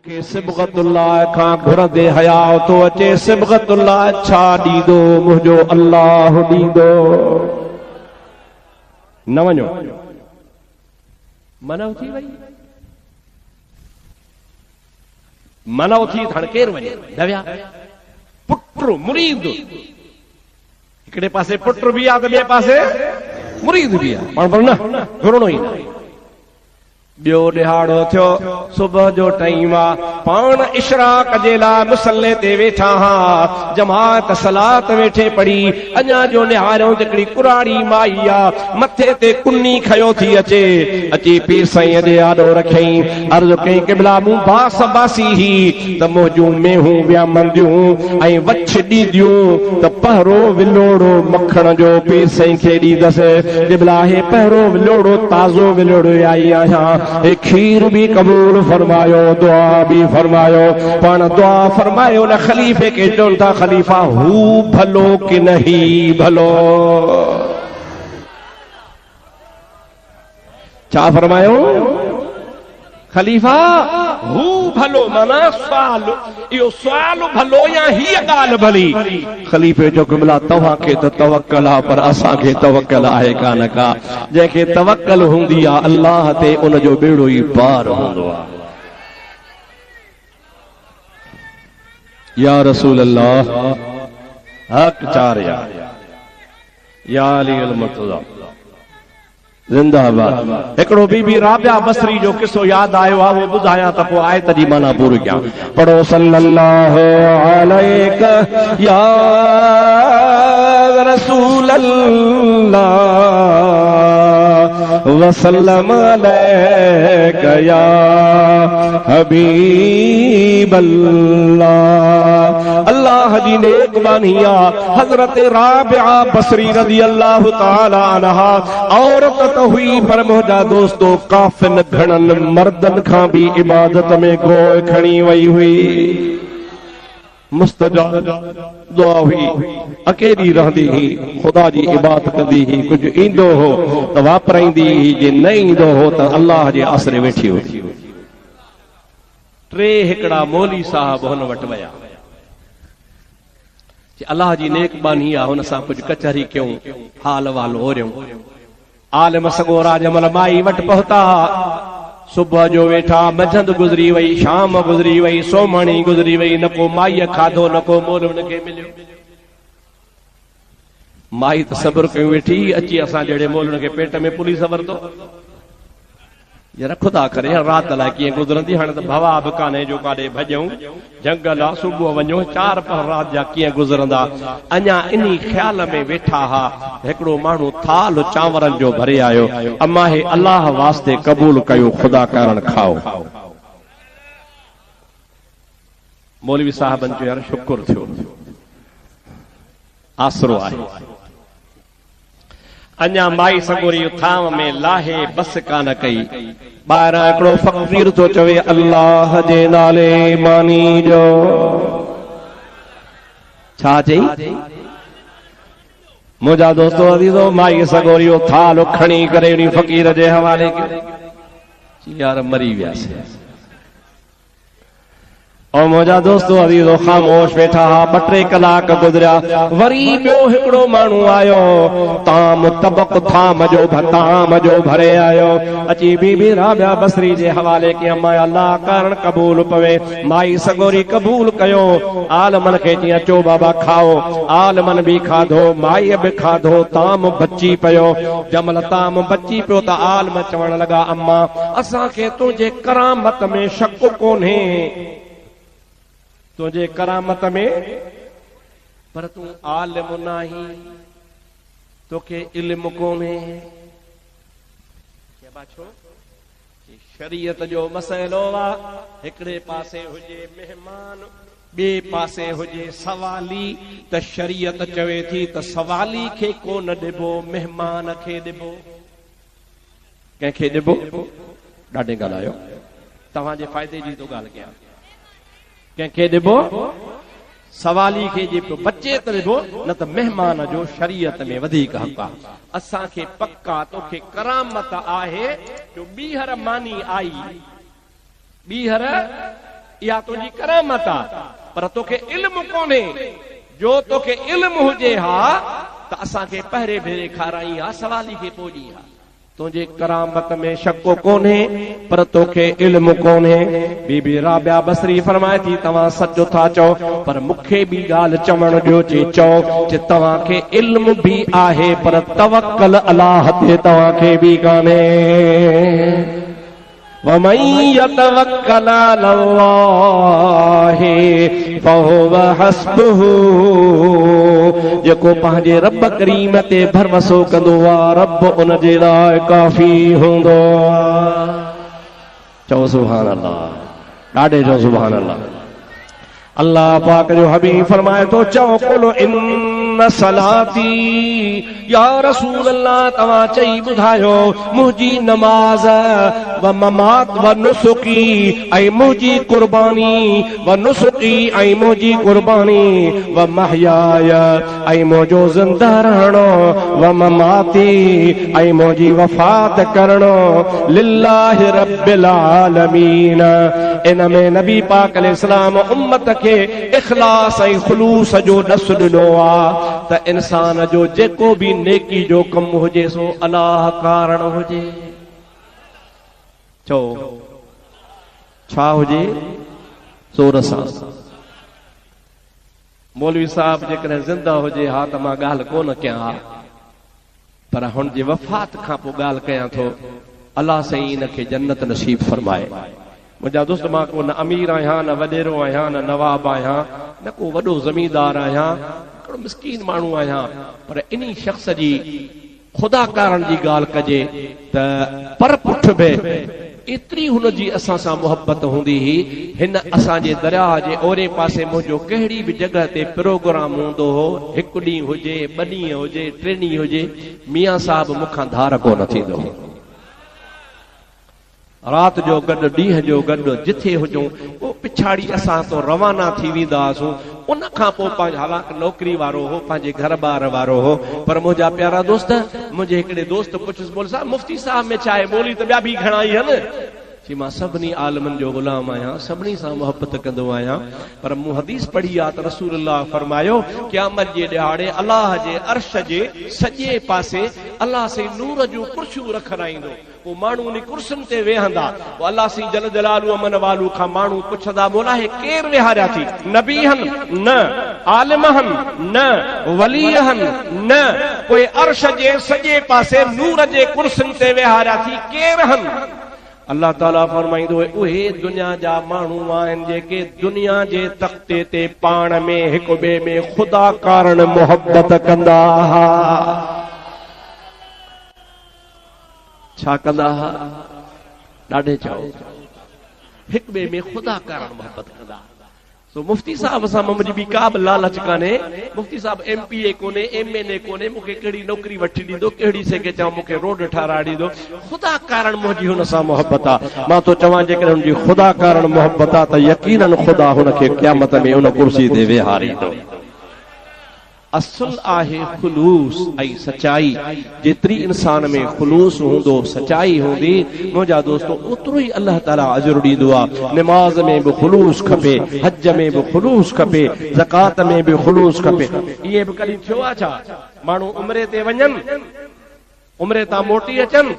तोखे सिबगतुल्लाह खां घुरंदे हया तो अचे सिबगतुल्लाह छा ॾींदो मुंहिंजो अल्लाह ॾींदो। न वञो मनव थी वई, मनव थी हाणे केरु वञे दविया पुट मुरीद हिकिड़े पासे पुट बि आहे त ॿिए पासे मुरीद बि आहे पाण पर न घुरणो ई न। ॿियो ॾिहाड़ो थियो सुबुह जो टाइम आहे पाण इशराक जे लाइ मुसल्ले ते वेठा हा जमात सलात वेठे पढ़ी अञा जो निहारियो हिकिड़ी कुराड़ी माई आहे मथे ते कुन्नी खयो थी अचे अची पीर साईं जे आॾो रखियईं अर्ज़ कई क़िबला मूं बास बासी ही त मुंहिंजूं मेहूं वियामंदियूं ऐं वछ ॾींदियूं त पहिरो विलोड़ो मखण जो पीर साईं खे ॾींदसि क़िबला हे पहिरो विलोड़ो ताज़ो विलोड़ो आई आहियां हे खीर भी कबूल फरमायो दुआ भी फरमायो। पान दुआ फरमायो न खलीफे के चवन था खलीफा हू भलो कि नहीं भलो छा फरमायो खलीफा हू भलो माना सवाल इहो सवाल भलो या ही ॻाल्हि भली खलीफे जो क़िबला तव्हां खे त तवक्कल आहे पर असां खे तवक्कल आहे कान का जंहिंखे तवक्कल हूंदी आहे अल्लाह ते उन जो बेड़ो ई पार हूंदो आहे। या रसूल अल्लाह हक चार या अली अल मुर्तज़ा जिंदाबाद। हिकिड़ो बीबी राबिया बसरी जो किस्सो यादि आयो आहे वो ॿुधायां त पोइ आयत जी माना पूरी कयां। पढ़ो सल्लल्लाहु अलैहि या रसूल अल्लाह वसल्लम अलैका या हबीब अल्लाह। अल्लाह जी नेक बानी हजरत राबिया बसरी रज़ी अल्लाह ताला अन्हा औरत त हुई पर मुंहिंजा दोस्तों काफिन घणनि मर्दन खां भी इबादत में गोए खणी वई हुई मुस्तजाब दुआ हुई अकेली रहंदी ही खुदा जी इबादत कंदी ही कुछ ईंदो हो त वापराईंदी ही जे न ईंदो हो त अल्लाह जे आसरे वेठी हुई। टे हिकिड़ा मौली साहब हुन वटि विया अल्लाह जी नेकबानी आहे हुन सां कुछ कचहरी कयूं हाल वाल ओरियूं। आलिम सगो राजमल माई वटि पहुता सुबुह जो वेठा मंझंदि गुज़री वई शाम गुज़री वई सोमणी गुज़री वई न को माईअ खाधो न को मोल हुनखे मिलियो। माई त सब्र कयूं वेठी अची असां जहिड़े मोल हुनखे पेट में पुली सबर थो यार खुदा करे रात लाइ कीअं गुज़रंदी हाणे त भवा बि कान्हे जो काॾे भॼूं जंगल आहे सुबुह वञो चार पहर रात जा कीअं गुज़रंदा। अञा इन्ही ख़्याल में वेठा हा हिकिड़ो माण्हू थाल चांवरनि जो भरे आयो अम्मा हे अल्लाह वास्ते क़बूल कयो खुदा कारण खाओ। मौलवी साहबनि जो यार शुक्र थियो आसरो आहे। अञा माई सगोरी थाम में लाहे बस कान कई ॿाहिरां हिकिड़ो फ़क़ीर थो चवे अल्लाह जे नाले मानी जो छा चई मुंहिंजा दोस्तो अज़ीज़ो माई सगोरी थाल खणी करे उन फ़क़ीर जे हवाले कयो यार मरी वियासीं। और मुंहिंजा दोस्तो अज़ीज़ो ख़ामोश वेठा हा ॿ टे कलाक गुज़रिया वरी ॿियो हिकिड़ो माण्हू आयो ताम तबक थाम जो भरे आयो अची बीबी राबिया बसरी जे हवाले कया मां अल्लाह कारण क़बूल पवे। माई सगोरी क़बूल कयो आलमन खे चई अचो बाबा खाओ आलमन भी खाधो माई भी खाधो ताम बची पियो। जमल ताम बची पियो त आलम चवण लॻा अम्मा असांखे तुंहिंजे करामत में शक कोन्हे तुझे करामत में पर तू आलिम नाही तोखे इल्म कोन्हे शरीयत जो मसइलो आहे हिकिड़े पासे हुजे मेहमान ॿिए पासे हुजे सवाली त शरीयत चवे थी त सवाली खे कोन ॾिबो मेहमान खे ॾिबो कंहिंखे ॾिबो ॾाढे ॻाल्हायो तव्हांजे फ़ाइदे जी थो ॻाल्हि कयां कंहिंखे ॾिबो सवाली खे जेको बचे त ॾिबो न त मेहमान जो शरीयत में वधीक हक़ आहे। असांखे पक्का तोखे करामत आहे जो ॿीहर मानी आई ॿीहर इहा तुंहिंजी करामत आहे, पर तोखे इल्मु कोन्हे। जो तोखे इल्मु हुजे हा त असांखे पहिरें भेरे खाराई हा, सवाली खे पोड़ी हा। तुंहिंजे करामत में शक कोन्हे, पर तोखे इल्मु कोन्हे। बीबी राबिया बसरी फरमाए थी तव्हां सच था चओ, पर मूंखे बि ॻाल्हि चवण ॾियो। चओ तव्हांखे इल्मु बि आहे, पर तवक्कल अलाह ते तव्हांखे बि कान्हे। वमन यतवक्कल अलल्लाह फहुव हस्बुहु, जेको पंहिंजे रब करीम ते भरवसो कंदो आहे, रब उन जे लाइ काफ़ी हूंदो आहे। चओ सुभान अल्लाह, ॾाढे चओ सुभान अल्लाह। अल्लाह पाक जो हबीब फरमाए तो चओ कुल इन सलाती, या रसूल अल्लाह तव्हां चई ॿुधायो मुंहिंजी नमाज़ व ममात व नुसुकी ऐं मुंहिंजी कुर्बानी व नुसुकी ऐं मुंहिंजी कुर्बानी व महयाय ऐं मुंहिंजो ज़िंदा रहणो व ममाती ऐं मुंहिंजी वफ़ात करणो लिल्लाहि रब्बिल आलमीन। इन में नबी पाक अलैहिस्सलाम उम्मत खे इखलास ऐं खुलूस जो ॾस ॾिनो आहे त इंसान जो जेको बि नेकी जो कमु हुजे सो अलाह कारण हुजे। चओ छा हुजे? ज़ोर सां। मौलवी साहब जेकॾहिं ज़िंदा हुजे हा त मां ॻाल्हि कोन कयां हा, पर हुन जी वफ़ात खां पोइ ॻाल्हि कयां थो। अलाह साईं इन खे जन्नत नसीब फरमाए। मुंहिंजा दोस्त, मां को न अमीर आहियां, न वॾेरो आहियां, न नवाब आहियां, न को वॾो ज़मींदार आहियां, हिकिड़ो मिस्कीन माण्हू आहियां, पर इन शख़्स जी ख़ुदा कारण जी ॻाल्हि कजे त पर पुठ बि एतिरी हुनजी असां सां मुहबत हूंदी हुई। हिन असांजे दरिया जे ओरे पासे मुंहिंजो कहिड़ी बि जॻह ते प्रोग्राम हूंदो हो, हिकु ॾींहुं हुजे, ॿ ॾींहं हुजे, 3 ॾींहं हुजे, मियां साहब मूंखां धार कोन थींदो हो। रात जो गॾु, ॾींहं जो गॾु, जिथे हुजूं पोइ पिछाड़ी असां तो रवाना थी वेंदा हुआसीं। उन खां पोइ पंहिंजो हालांकि नौकिरी वारो हो, पंहिंजे घर बार वारो हो, पर मुंहिंजा प्यारा दोस्त, मुंहिंजे हिकिड़े दोस्त पुछियुसि, बोल साहब मुफ्ती साहब में छा आहे? ॿोली त ॿिया बि घणा ई आहिनि। चई मां सभिनी आलमनि जो ग़ुलाम आहियां, सभिनी सां मुहबत कंदो आहियां, पर मूं हदीस पढ़ी आहे त रसूलुल्लाह फरमायो क़यामत जे ॾिहाड़े अलाह जे अर्श जे सॼे पासे अलाह से नूर जूं कुर्सियूं रखाईंदो। पोइ माण्हू उन कुर्सियुनि ते वेहंदा। पोइ अलाह सी जल जलालू अमन वालू खां माण्हू पुछंदा, मोला हे केरु विहारिया थी? नबी हन न, आलिम हन न, वली हन न, पोइ अर्श जे सॼे पासे नूर जे कुर्सियुनि ते विहारिया थी केरु हन? अल्लाह ताला फरमाईंदो, उहे दुनिया जा माण्हू आहिनि जेके दुनिया जे तख़्ते ते पाण में हिक ॿिए में ख़ुदा कारण मोहब्बत कंदा हुआ। छा कंदा हुआ? ॾाढे चओ, हिक ॿिए में ख़ुदा कारण मोहब्बत कंदा। सो मुफ्ती साहब सां मुंहिंजी बि का बि लालच कान्हे। मुफ्ती साहब MPA कोन्हे, MNA कोन्हे, मूंखे कहिड़ी नौकिरी वठी ॾींदो, कहिड़ी सेके चवां मूंखे रोड ठाराए ॾींदो, ख़ुदा कारण मुंहिंजी हुन सां मोहब्बत आहे। मां तो चवां जेकॾहिं हुनजी ख़ुदा कारण मोहब्बत आहे त यकीनन ख़ुदा हुनखे क़यामत में हुन कुर्सी ते वेहारींदो। असुल आहे खुलूस ऐं सचाई। जेतिरी इंसान में खुलूस हूंदो, सचाई हूंदी, मुंहिंजा दोस्तो, ओतिरो ई अल्लाह ताला अजर ॾींदो आहे। नमाज़ में बि खुलूस खपे, हज में बि खुलूस खपे, ज़कात में बि खुलूस खपे। इहे बि कॾहिं थियो आहे छा? माण्हू उम्रे ते वञनि, उम्रे तां मोटी अचनि,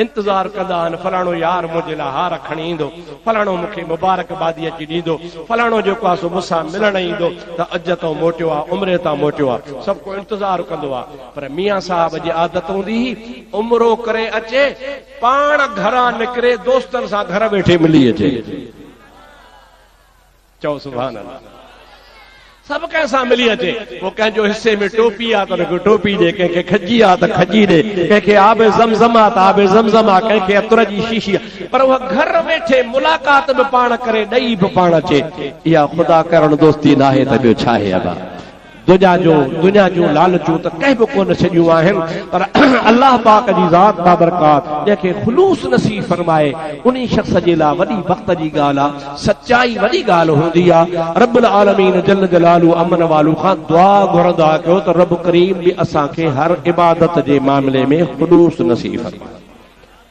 इंतज़ार कंदा आहिनि, फलाणो यार मुंहिंजे लाइ हार खणी ईंदो, फलाणो मूंखे मुबारकबादी अची ॾींदो, फलाणो जेको आहे सो मूंसां मिलण ईंदो, त अॼु तां मोटियो आहे, उम्रे तां मोटियो आहे, सभु को इंतज़ार कंदो आहे। पर मियां साहब जी आदत हूंदी हुई, उमिरो करे अचे, पाण घरां निकिरे, दोस्तनि सां घर वेठे मिली अचे। चओ सुभान अल्लाह। सब कैसा मिली अचे। वो कंहिंजो हिस्से में टोपी आहे त हुनखे टोपी ॾे, कंहिंखे खजी आहे त खजी ॾे, कंहिंखे आब ज़मज़म आहे त आब ज़मज़म आहे, कंहिंखे अतर जी शीशी आहे, पर उहा घर वेठे मुलाक़ात बि पाण करे, ॾेई बि पाण अचे। इहा ख़ुदा करण दोस्ती न आहे त ॿियो छा आहे? अबा दुनिया जूं लालचूं त कंहिं बि कोन छॾियूं आहिनि, पर अल्लाह पाक जी ज़ात बाबरकात जंहिंखे ख़ुलूस नसीब फरमाए, उन शख़्स जे लाइ वॾी वक़्त जी ॻाल्हि आहे, सचाई वॾी ॻाल्हि हूंदी आहे। रब्बुल आलमीन जल जलालू अमन वालू खां दुआ घुरंदा कयो त रब करीम बि असांखे हर इबादत जे मामले में ख़ुलूस नसीब फरमाए।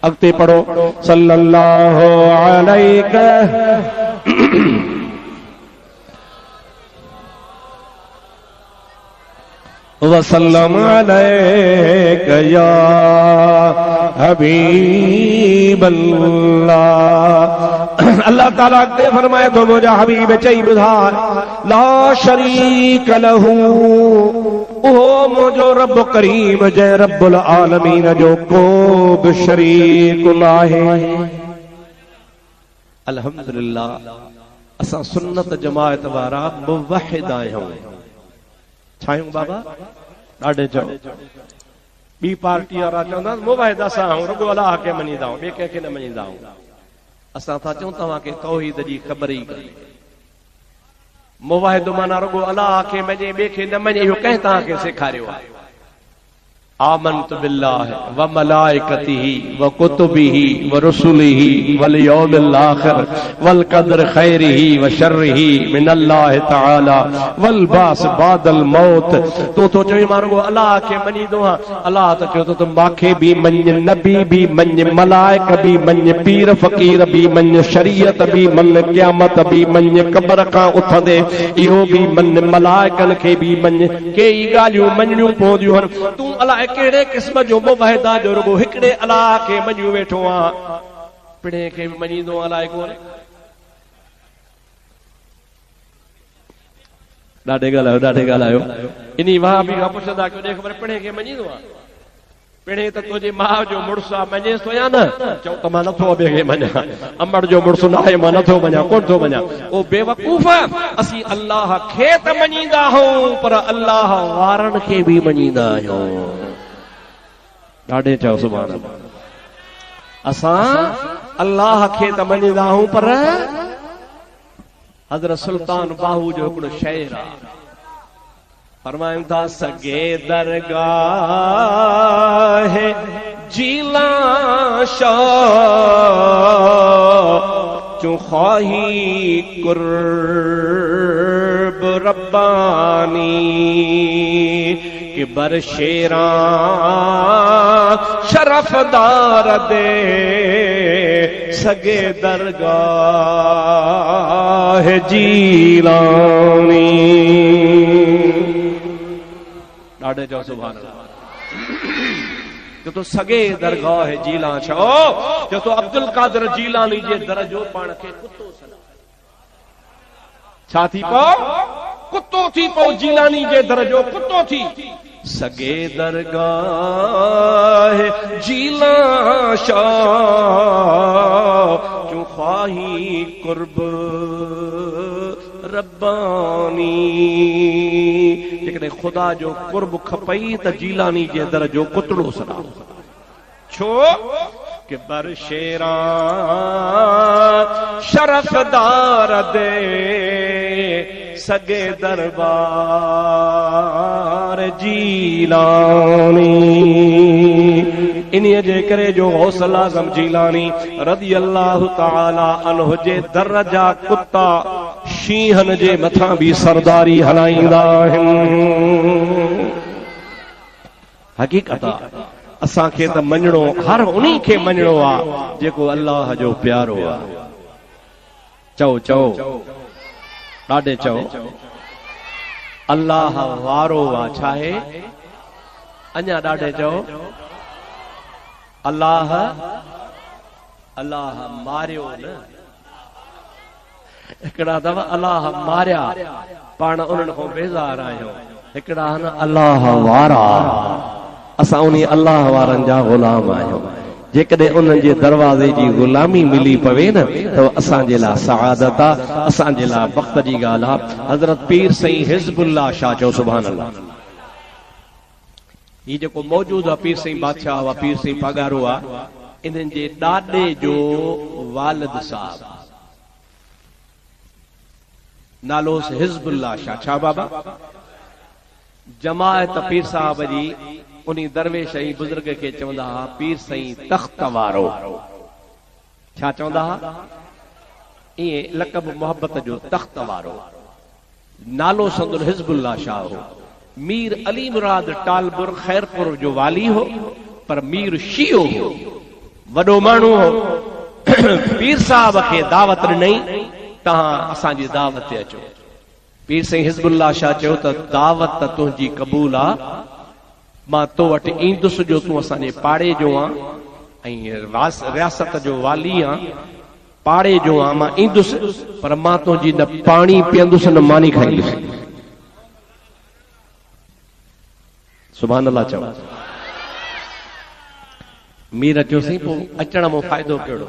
अॻिते पढ़ो, सल्लल्लाहु अलैहि वसल्लम अलैका या हबीबल्लाह। अल्लाह ताला ने फरमाया तो मुझे हबीब चई बुधा ला शरीक लहू, ओ मुझो रब करीम जय रब्बुल आलमीन जो को बि शरीक नाहे। अल्हम्दुलिल्लाह असां सुन्नत जमायत वारा मुवहिद आहियूं। छायूं बाबा ॾाढे चओ ॿी पार्टी वारा चवंदा मुवहिद असां रुगो अलाह खे मञींदा आहियूं, ॿिए कंहिंखे न मञींदा आहियूं। असां था चऊं तव्हांखे तौहीद जी ख़बर ई कान्हे। मुवहिद माना रुगो अलाह खे मञे, ॿिए खे न मञे, इहो कंहिं तव्हांखे सेखारियो आहे? आमनतु बिल्लाहि व मलाइकतिही व कुतुबिही व रुसुलिही वल यौमिल आखिर वल क़द्र खैरिही व शर्रिही मिनल्लाहि तआला वल बास बादल मौत। तो चई मां रुगो अलाह खे मञींदो आहियां। अलाह त चयो तो मांखे बि मञ, नबी बि मञ, मलाइक बि मञ, पीर फ़कीर बि मञ, शरीयत बि मञ, क़यामत बि मञ, क़ब्र खां उथंदे इहो बि मञ, मलाइकनि खे बि मञ। के ई ॻाल्हियूं मञियूं पवंदियूं आहिनि। तूं अलाह कहिड़े क़िस्म जो मुवहिदा जो रुगो हिकिड़े अलाह खे मञियो वेठो आहे, पिणे खे बि मञींदो अलाए कोन्हे। ॾाढे ॻाल्हायो इन्ही वाह बि खां पुछंदा कयो ख़बर पिणे खे मञींदो आहे? पिणे त तुंहिंजे माउ जो मुड़ुसु आहे, मञेसि थो या न? चओ त मां नथो ॿिए खे मञा, अमड़ जो मुड़ुसु न आहे, मां नथो मञा, कोन थो मञा। ओ बेवकूफ़, असीं अलाह खे त मञींदा आहियूं पर अलाह वारनि खे बि मञींदा आहियूं। ॾाढे चओ सुभान अल्लाह। असां अलाह खे त मञींदा आहियूं पर हज़रत सुल्तान बाहू जो हिकिड़ो शेर आहे, फरमाइनि था सगे दरगाह जीला शाह चूं ख्वाही कुर्ब रब्बानी कि बर शेरा शरफदार दे सगे दरगाह जीलानी। ॾाढे चओ सुभान अल्लाह। जो तो सगे दरगाह जीला छो, जो तो अब्दुल कादिर जीलानी जे दर जो पाण खे कुतो सॾा। छा थी पओ? कुतो थी पओ, जीलानी जे दर जो कुतो थी। सगे दरगाह जीला शाह क्यों ख्वाही कुर्ब रब्बानी। जेकॾहिं ख़ुदा जो कुर्ब खपई त जीलानी जे दर जो कुतड़ो सॾा। छो कि बर शेरा शरफदार दे सगे दरबार जीलानी। इन्हीअ जे करे जो गौसल आज़म जीलानी रज़ी अल्लाह ताला अन्हु जे दर जा कुत्ता शींहनि जे मथां बि सरदारी हलाईंदा आहिनि। हक़ीक़त असांखे त मञणो, हर उन्ही खे मञणो आहे जेको अल्लाह जो प्यारो आहे। चओ ॾाढे चओ अल्लाह वारो आहे। छा आहे? अञा ॾाढे चओ अल्लाह मारियो न। हिकिड़ा अथव अल्लाह मारिया, पाण उन्हनि खां बेज़ार आहियूं। हिकिड़ा न अल्लाह वारा, असां उन अल्लाह वारनि जा ग़ुलाम आहियूं। जेकॾहिं उन्हनि जे दरवाज़े जी ग़ुलामी मिली पवे न त असांजे लाइ सआदत आहे, असांजे लाइ वक़्त जी ॻाल्हि आहे। हज़रत पीर साईं हिज़्बुल्लाह शाह चओ सुभान अल्लाह। ही जेको मौजूद आहे पीर साईं बादशाह आहे, पीर साईं पगारो आहे, इन्हनि जे ॾाॾे जो वालिद साहब नालो हिज़्बुल्लाह शाह। छा बाबा? जमायत पीर साहब जी उन दरवेश ऐं बुज़ुर्ग खे चवंदा हुआ पीर साईं तख़्त वारो। छा चवंदा हुआ? ईअं लक़ब मोहब्बत जो तख़्त वारो। नालो संदुल हिज़्बुल्लाह शाह हो। मीर अली मुराद टालपुर खैरपुर जो वाली हो, पर मीर शियो हो, वॾो माण्हू हो। पीर साहब खे दावत ॾिनई तव्हां असांजी दावत ते अचो। पीर साईं हिज़्बुल्लाह शाह चयो त दावत त तुंहिंजी क़बूल आ, मां तो वटि ईंदुसि जो तूं असांजे पाड़े जो आ ऐं रियासत जो वाली आ, पाड़े जो आ, मां ईंदुसि पर मां तुंहिंजी न पाणी पीअंदुसि न मानी खाईंदुसि। सुभान अल्लाह चओ। मीर चयोसीं पोइ अचण में फ़ाइदो कहिड़ो,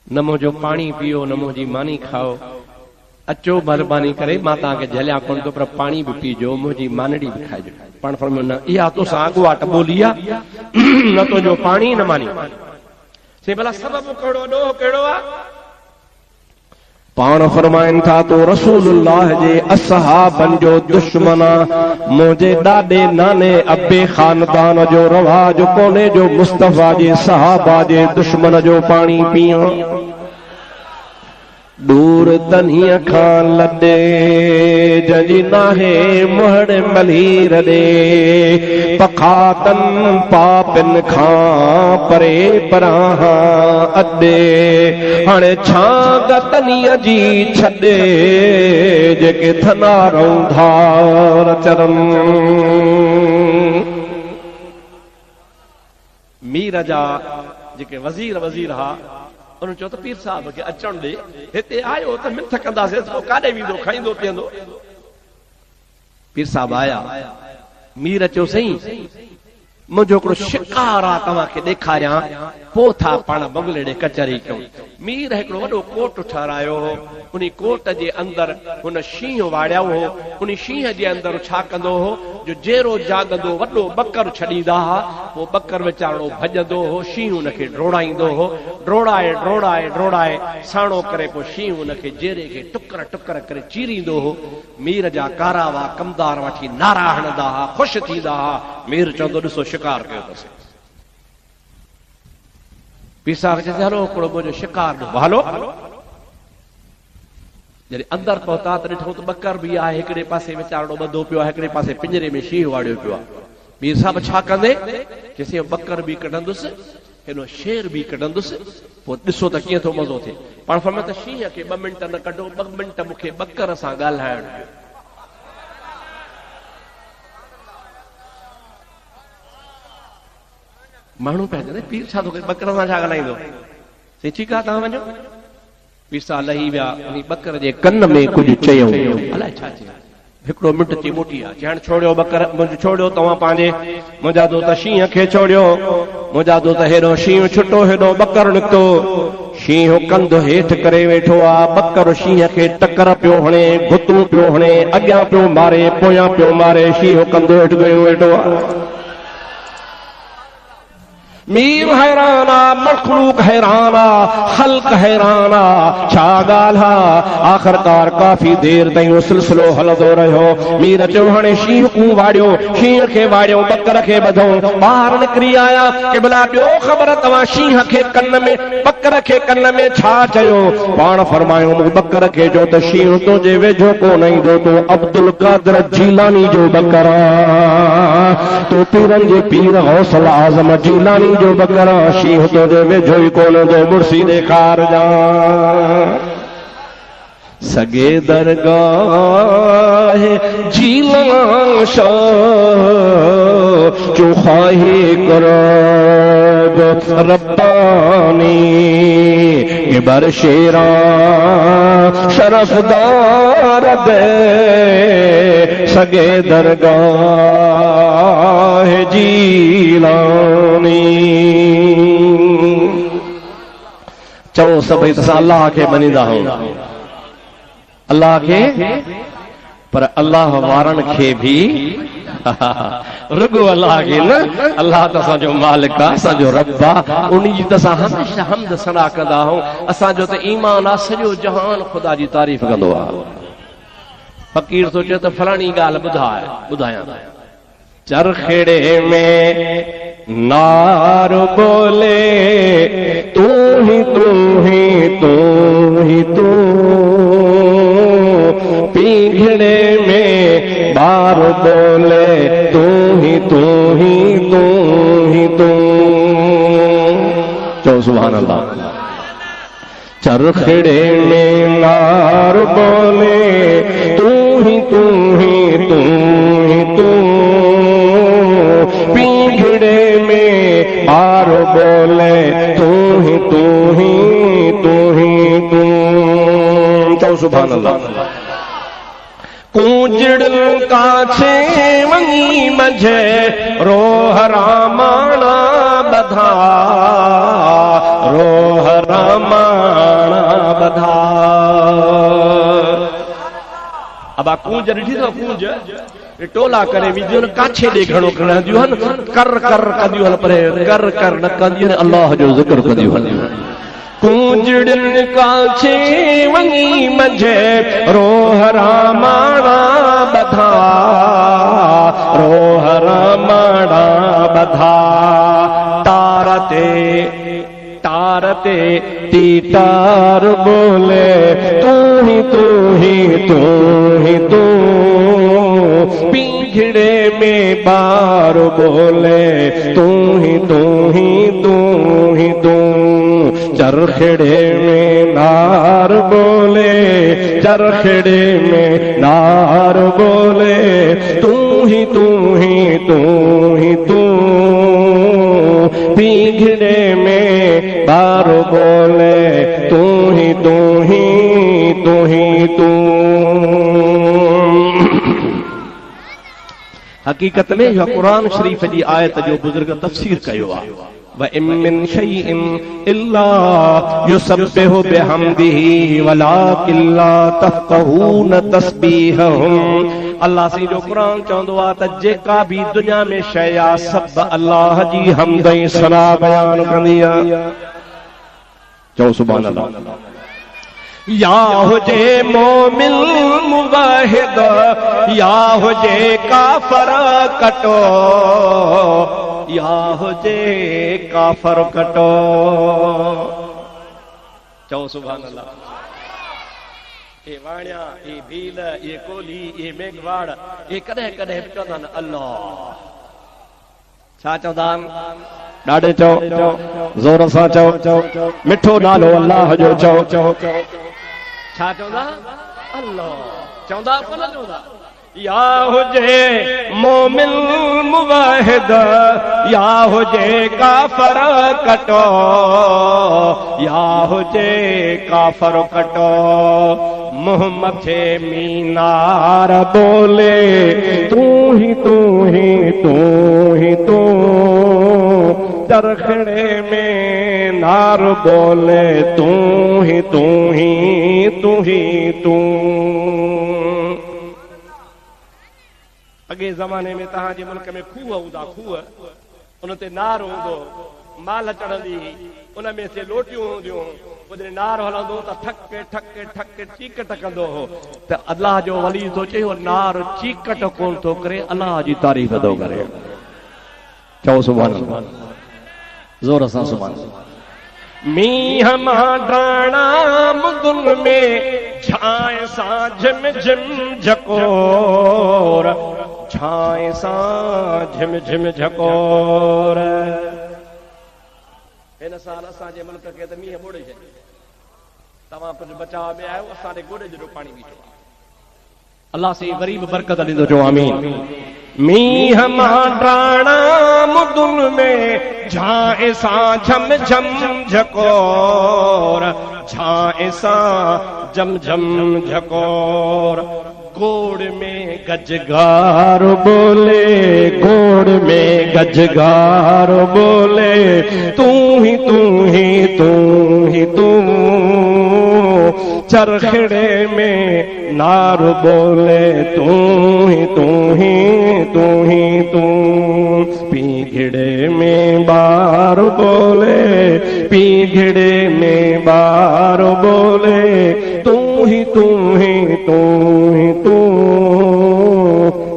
न मुंहिंजो पाणी पीओ न मुंहिंजी मानी खाओ, अचो महिरबानी करे मां तव्हांखे झलिया कोन थो पर पाणी बि पीजो, मुंहिंजी मानड़ी बि खाइजो। पाण फरमायो न इहा तोसां अॻुवाट ॿोली आहे, न तुंहिंजो पाणी न मानी। से भला सबबु कहिड़ो ॾोह कहिड़ो आहे? पाण फरमाइनि था तो रसूलुल्लाह जे असहाबन जो दुश्मन, मुंहिंजे ॾाॾे नाने अबे खानदान जो रवाज कोन्हे जो मुस्तफ़ा जे सहाबा जे दुश्मन जो पाणी पीअण। दूर तन्हीअ खां लॾे जंहिंजी नाहे मुहड़ मलीर ॾे, पखातन पापिन खां परे परां अॾे, हाणे छांग तन्हीअ जी छॾे जेके थना रौंधार चरन। मीर जा जेके वज़ीर हा उन्होंने चयो त पीर साहब खे अचण ॾे, हिते आयो त मिथ कंदासीं, काॾे वेंदो खाईंदो पीअंदो। पीर साहब आया, मीर चयो सही मुंहिंजो हिकिड़ो शिकार आहे तव्हांखे ॾेखारियां, पोइ था पाण बंगले ॾे कचहरी कयूं। मीर हिकिड़ो वॾो कोट ठारायो हो, उन कोट जे अंदरि हुन शींहं वाड़ियो हो, उन शींहं जे अंदरि छा कंदो हो जो जेरो जाॻंदो वॾो बकर छॾींदा हुआ, पोइ बकर वीचारो भॼंदो हो, शींहं हुनखे ड्रोड़ाईंदो हो, ड्रोड़ाए ड्रोड़ाए ड्रोड़ाए साणो करे पोइ शींहं हुनखे जेरे खे टुकर टुकर करे चीरींदो हो। मीर जा कारावा कमदार वठी नारा हणंदा हुआ, ख़ुशि थींदा हुआ। मीर चवंदो ॾिसो शिकार कयो अथसि। पीर साहब चवंदो हलो हिकिड़ो मुंहिंजो शिकार ॾिठो, हलो। जॾहिं अंदरि पहुता त ॾिठो त बकर बि आहे, हिकिड़े पासे वीचारो ॿधो पियो आहे, हिकिड़े पासे पिंजरे में शींहं वाड़ियो पियो आहे। पीर साहब छा कंदे? चइसि बकर बि कढंदुसि, हेॾो शेर बि कढंदुसि, पोइ ॾिसो त कीअं थो मज़ो थिए। पाण फरमायो त शींहं खे 2 मिंट न कढो, 2 मिंट मूंखे बकर सां ॻाल्हाइण ॾियो। माण्हू पिया चवनि पीर छा थो करे, बकर सां छा ॻाल्हाईंदो? चई ठीकु आहे तव्हां वञो। पीर साहब लही विया, उन बकर जे कन में कुझु चयऊं, अलाए छा चयो। हिकिड़ो मिंट थी मोटी आहे, चवण छोड़ियो बकर, मुंहिंजो छोड़ियो तव्हां पंहिंजे, मुंहिंजा दो त शींहं खे छोड़ियो, मुंहिंजा दो त हेॾो शींहं छुटो, हेॾो बकर निकितो। शींहं कंध हेठि करे वेठो आहे, बकर शींहं खे टकर पियो हणे, गुतूं पियो हणे, अॻियां पियो मारे, पोयां पियो मारे, शींहं कंध हेठि कयो वेठो आहे। मीर हैरान आ, मखलूक हैरान आ, खल्क हैरान आ, छा ॻाल्हि आ। आख़िरकार काफ़ी देर ताईं उहो सिलसिलो हलंदो रहियो। मीर चयो हाणे शींहं कूं वाड़ियो, शींहं खे वाड़ियो, बकर खे ॿधऊं, ॿाहिरि निकिरी आया कि भला ॿियो ख़बर तव्हां शींहं खे कन में, बकर खे कन में छा चयो? पाण फरमायो मूं बकर खे चयो त शींहं तुंहिंजे वेझो कोन ईंदो, तूं अब्दुल कादिर जीलानी जो बकर आ, तूं पीरनि जे पीर गौसल आज़म जीलानी जो बकरा, शींहं तुंहिंजे वेझो ई कोन ईंदो, मुर्सी ॾेखार जा। सगे दरगाह जीलान शाह चुखाही करब रब्बानी के बर शेरा शरफदार दे, सगे दरगाह जीलानी। चओ सभई तसां अल्लाह खे मञींदा आहियूं, अल्लाह खे, पर अल्लाह वारनि खे बि रुगो अल्लाह खे न, अल्लाह त असांजो मालिक आहे, असांजो रब आहे, उन जी त असां हमेशह हमद सना कंदा आहियूं। असांजो त ईमान आहे, सॼो जहान ख़ुदा जी तारीफ़ कंदो आहे। फ़कीर सोचे त फलाणी ॻाल्हि ॿुधायां। चरखेड़े में नार बोले तू ही तू ही तू ही तू, पींघड़े में बार बोले तू ही तू ही तू ही तू। चो सुभान अल्लाह। चरखेड़े में बोले तू ही तू ही तू ही तू, पींघड़े में बार बोले तू ही तू ही तू ही तू। चओ सुभान अल्लाह। कूजड़ काछे वंगी मझे रोह रामाणा बधा, रोह रामाणा बधा। अब आ कूंज ॾिठी अथव कूंज टोला करे विझियो न काछे ॾे घणो कंदियूं आहिनि, कर कर कंदियूं आहिनि, पर कर कर न कंदियूं आहिनि, अल्लाह जो ज़िक्र कंदियूं आहिनि। कूंजड़नि काछे वञी मंझे रोह रामाणा बधा, रोह रामाणा बधा। तारते तीतार बोले तू ही तू ही तू ही तू, पींघड़े में बार बोले तू ही तू ही तू ही तू। चरखड़े में नार बोले, चरखड़े में नार बोले तू ही तू ही तू ही तू, पींघड़े में बार बोले तू ही तू ही तू ही तू। हकीकत में यह कुरान शरीफ जी आयत जो बुजुर्ग तफसीर कयो आहे। वइन मिन शैइन इल्ला युसब्बिहु बिहम्दिही वलाकिन ला तफ़क़हून तस्बीहहुम। अल्लाह सी जो कुरान चवंदो आहे त जेका बि दुनिया में शइ आहे सभु अल्लाह जी हम्द ऐं सना बयान कंदी आहे। चओ सुभान अल्लाह। या हुजे मोमिन मुवाहिद, या हुजे काफर कटो, या हुजे काफर कटो। चओ सुभान अल्लाह। ये वाणिया, ये भील, ये कोली, ये मेघवाड़, ये कॾहिं कॾहिं चवंदा आहिनि अल्लाह। छा चवंदा आहिनि? ॾाढे चओ, ज़ोर सां चओ, मिठो नालो अल्लाह जो चओ। छा चवंदा? अल्लाह चवंदा कोन चवंदा? या हुजे मोमिन मुवाहिद, या हुजे काफर कटो, या हुजे काफर कटो। मुंह मथे मीनार बोले तू ही तू ही तू ही तू, चरखड़े में नार बोले तू ही तू ही तू ही तू। अॻे ज़माने में तव्हांजे मुल्क में खूह हूंदा, खूह उन ते नार हूंदो, माल चढ़ंदी, उन में से लोटियूं हूंदियूं, उन नार हलंदो त ठक ठक ठक चीकट कंदो हो। त अल्लाह जो वली थो चए नार चीकट कोन थो करे, अल्लाह जी तारीफ़ थो करे। चओ सुभान अल्लाह, ज़ोर सां सुभान अल्लाह। मींह मां डाणा मुदुन में छाए सां झिम झिम झकोर, छाए सां झिम झिम झकोर। हिन साल असांजे मुल्क खे त मींहुं ॿोड़े छॾियो। तव्हां कुझु बचाव में आहियो, असांजे गोॾे जहिड़ो पाणी बीठो आहे। अल्लाह से वरी बि बरकत ॾींदो। चओ आमीन। मींह मां डाणा मुदुन में झाए सां झम झम झकोर, झाए सां झम झम झकोर। गोड़ में गजगार बोले, गोड़ में गजगार बोले तू ही तू ही तू ही तू, चरखड़े में नार बोले तू ही तू ही तू ही तू। पींघड़े में बार बोले, पींघड़े में बार बोले तू ही तू ही तू ही तू,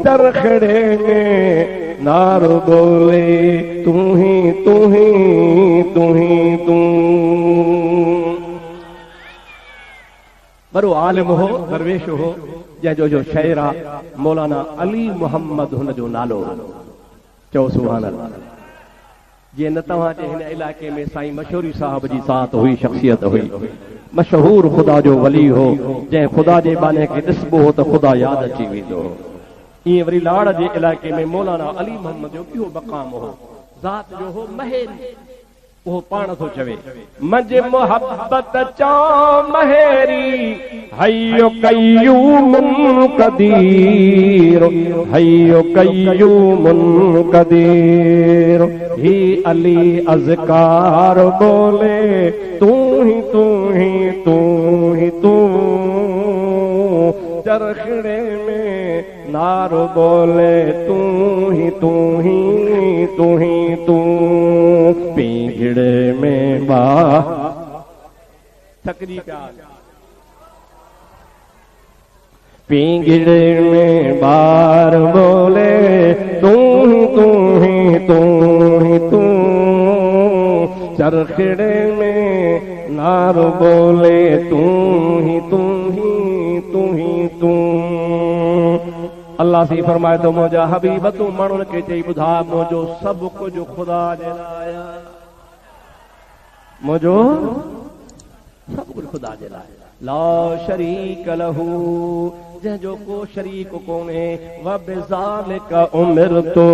चरखड़े में नार बोले तू ही तू ही तू ही तू। बड़ो आलिम हो, दरवेश हो, जंहिंजो जो शाइर आहे मौलाना अली मोहम्मद, हुन जो नालो। चओ सुभान अल्लाह। जीअं न तव्हांजे हिन इलाइक़े में साईं मशहूरी साहब जी साथ हुई, शख़्सियत हुई, मशहूर खुदा जो वली हो, जंहिं खुदा जे बाने खे ॾिसबो हो त खुदा यादि अची वेंदो हो। ईअं वरी लाड़ जे इलाइक़े में मौलाना अली मोहम्मद जो ॿियो मक़ाम हो, ज़ात जो हो महेरी। वो पाण थो चवे मज मोहब्बत चो महेरी, हयो कयूमुन कदीर, हयो कयूमुन कदीर। ही अली अज़कार बोले तू ही तू ही तू ही तू, चरखड़े में नारो बोले तू ही तू ही तू ही तू, पिंजड़े में बा थकरी प्यार, पिंजड़े में बार बोले तू ही तू ही तू ही तू, चरखड़े में नारो बोले तू ही तू ही तू ही तू। अल्लाह से फरमाए तो मुंहिंजा हबीब तूं माण्हुनि खे चई ॿुधा मुंहिंजो सभु कुझु ख़ुदा जे लाइ, मुंहिंजो सभु कुझु ख़ुदा जे लाइ। ला शरीक लहू, जंहिंजो को शरीक कोन्हे, व बिज़ालिका उमिरतु,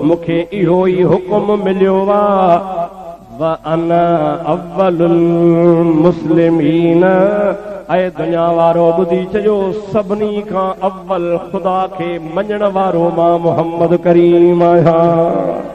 मूंखे इहो ई हुकुम मिलियो आहे, व अना अव्वलुल मुस्लिमीन, ऐं दुनिया वारो ॿुधी चयो सभिनी खां अव्वल ख़ुदा खे मञण वारो मां मोहम्मद करीम आहियां।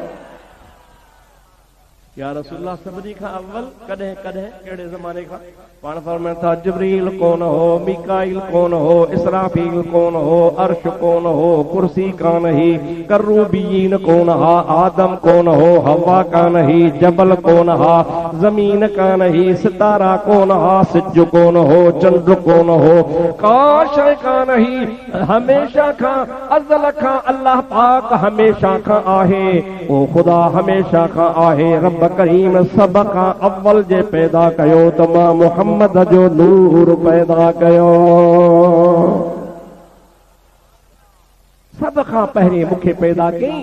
या रसूलुल्लाह सभिनी खां अव्वल कॾहिं कॾहिं कहिड़े ज़माने खां? पाण फरमाइनि था जिब्रील कोन हो, मीकाईल कोन हो, इसराफील कोन हो, अर्श कोन हो, कुर्सी कान ही, करूबीन कोन हा, आदम कोन हो, हवा कान ही, जबल कोन हा, ज़मीन कान ही, सितारा कोन हा, सिज कोन हो, चंड कोन हो, का शइ कान ही। हमेशा खां अज़ल खां अल्लाह पाक हमेशा खां आहे, ओ ख़ुदा हमेशा खां आहे। रब करीम सभ खां अव्वल जे पैदा कयो त मां मोहम्मद जो नूर पैदा कयो। सभ खां पहिरीं मूंखे पैदा कई,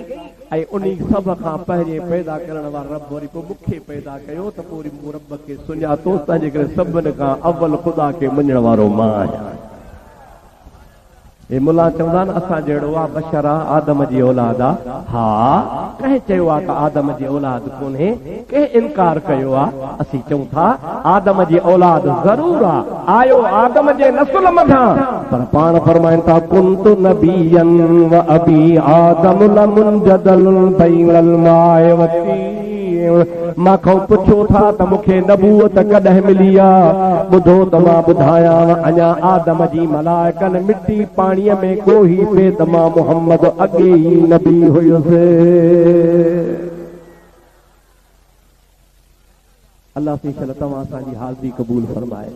ऐं उन सभ खां पहिरीं पैदा करण वारा रब वरी पोइ मूंखे पैदा कयो त पोइ मूं रब खे सुञातो, तंहिंजे करे सभिनि खां अव्वल ख़ुदा खे मञण वारो मां आहियां। हे मुला चवंदा आहिनि असां जहिड़ो आहे बशर आहे, आदम जी औलाद आहे। हा, कंहिं चयो आहे त आदम जी औलाद कोन्हे, कंहिं इनकार कयो आहे। असीं चऊं था आदम जी औलाद ज़रूर आहे, आयो आदम जे नस्ल मथां, पर पाण फरमाइनि था कुंतु नबियन व अबी आदम लमुनजदल बैनल माए वती। मां पुछो था त मूंखे नबूअत कॾहिं मिली आहे? ॿुधो त मां ॿुधायां, अञा आदम जी मलाइकनि मिटी पाणीअ में ॻोही पे त मां मोहम्मद अॻे ई नबी हुयुसि। अल्लाह से तव्हां असांजी हाज़िरी क़बूल फरमाए,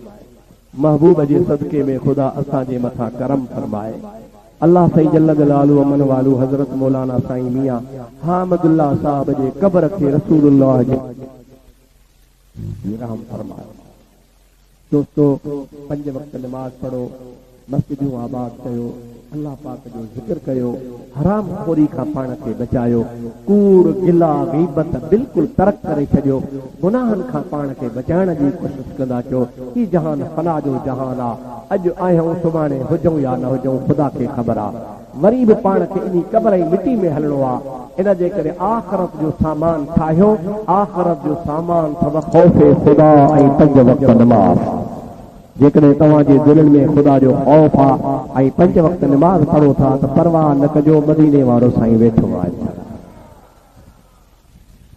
महबूब जे सदके में ख़ुदा असांजे मथां करम फरमाए। अल्लाह साईं जल्ल जलालु अमन वालू हज़रत मौलाना साईं मियां हामिदुल्लाह साहब जे क़ब्र खे रसूलुल्लाह जे रहम फरमाए। दोस्तो, 5 वक्त नमाज पढ़ो, मस्जिदूं आबाद कयो, अल्लाह पाक जो ज़िक्र कयो, हराम खोरी खां पाण खे बचायो, कूड़ गिला गीबत बिल्कुलु तर्क करे छॾियो, गुनाहनि खां पाण खे बचाइण जी कोशिशि कंदा कयो। ही जहान फना जो जहान आहे, अॼु आहियूं सुभाणे हुजूं या न हुजूं ख़ुदा खे ख़बर आहे। वरी बि पाण खे इन क़ब्र जी मिटी में हलणो आहे। इन जे करे आख़िरत जो सामान ठाहियो, आख़िरत जो सामान अथव ख़ौफ़ ख़ुदा ऐं 5 वक्त नमाज़। जेकॾहिं तव्हांजे दिलनि में ख़ुदा जो ख़ौफ़ आहे ऐं 5 वक्त नमाज़ पढ़ो था त परवाह न कजो, मदीने वारो साईं वेठो आहे।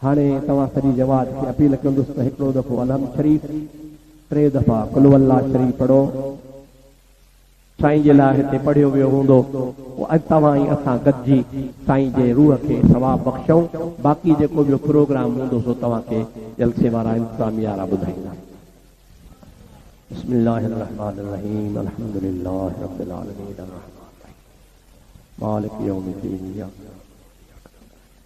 हाणे तव्हां सॼी जमात खे अपील कंदुसि त हिकिड़ो दफ़ो अलहम शरीफ़ 3 दफ़ा कुल अल्लाह शरीफ़ पढ़ो। साईं जे लाइ हिते पढ़ियो वियो हूंदो, तव्हां ई असां गॾिजी साईं जे रूह खे सवाब बख़्शूं। बाक़ी जेको ॿियो प्रोग्राम हूंदो सो तव्हांखे जलसे वारा इंतज़ामिया वारा ॿुधाईंदा। बिस्मिल्लाहिर्रहमानिर्रहीम, अल्हम्दुलिल्लाहि रब्बिल आलमीन, मालिक यौमिद्दीन,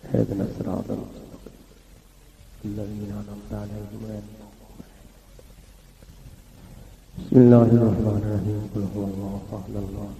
इहदिना सिरातल मुस्तक़ीम, लज़ीना अनअमता अलैहिम। बिस्मिल्लाहिर्रहमानिर्रहीम, कुल हुवल्लाहु अहद, अल्लाहु